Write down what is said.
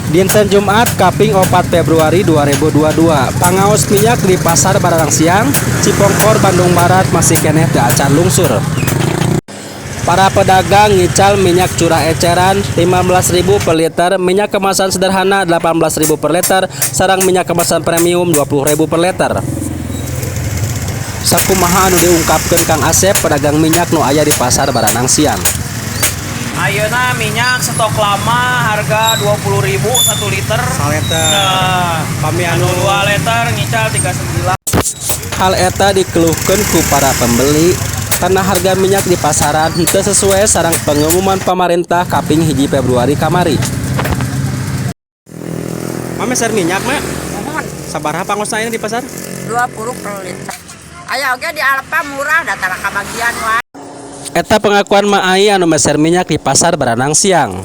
Dinten Jumat Kaping 4 Februari 2022 pangaos minyak di Pasar Baranang Siang Cipongkor Bandung Barat masih keneh teu acan lungsur. Para pedagang ngical minyak curah eceran 15.000 per liter, minyak kemasan sederhana 18.000 per liter, sareng minyak kemasan premium 20.000 per liter. Sakumaha anu diungkapkeun Kang Asep pedagang minyak nu aya di Pasar Baranang Siang. Ayeuna minyak stok lama harga 20.000 1 liter. Saliter. Kami Anu 2 liter ngical 39. Hal eta dikeluhkeun ku para pembeli karena harga minyak di pasaran henteu sesuai sareng pengumuman pemerintah Kaping 1 Februari kamari. Meser minyak, Mak? Mohon Sabaraha pangosna di pasar? 20 per liter. Aya oge di Alpa murah datara kabagian wae. Eta pengakuan Mak Ai anu meser minyak di Pasar Baranang Siang.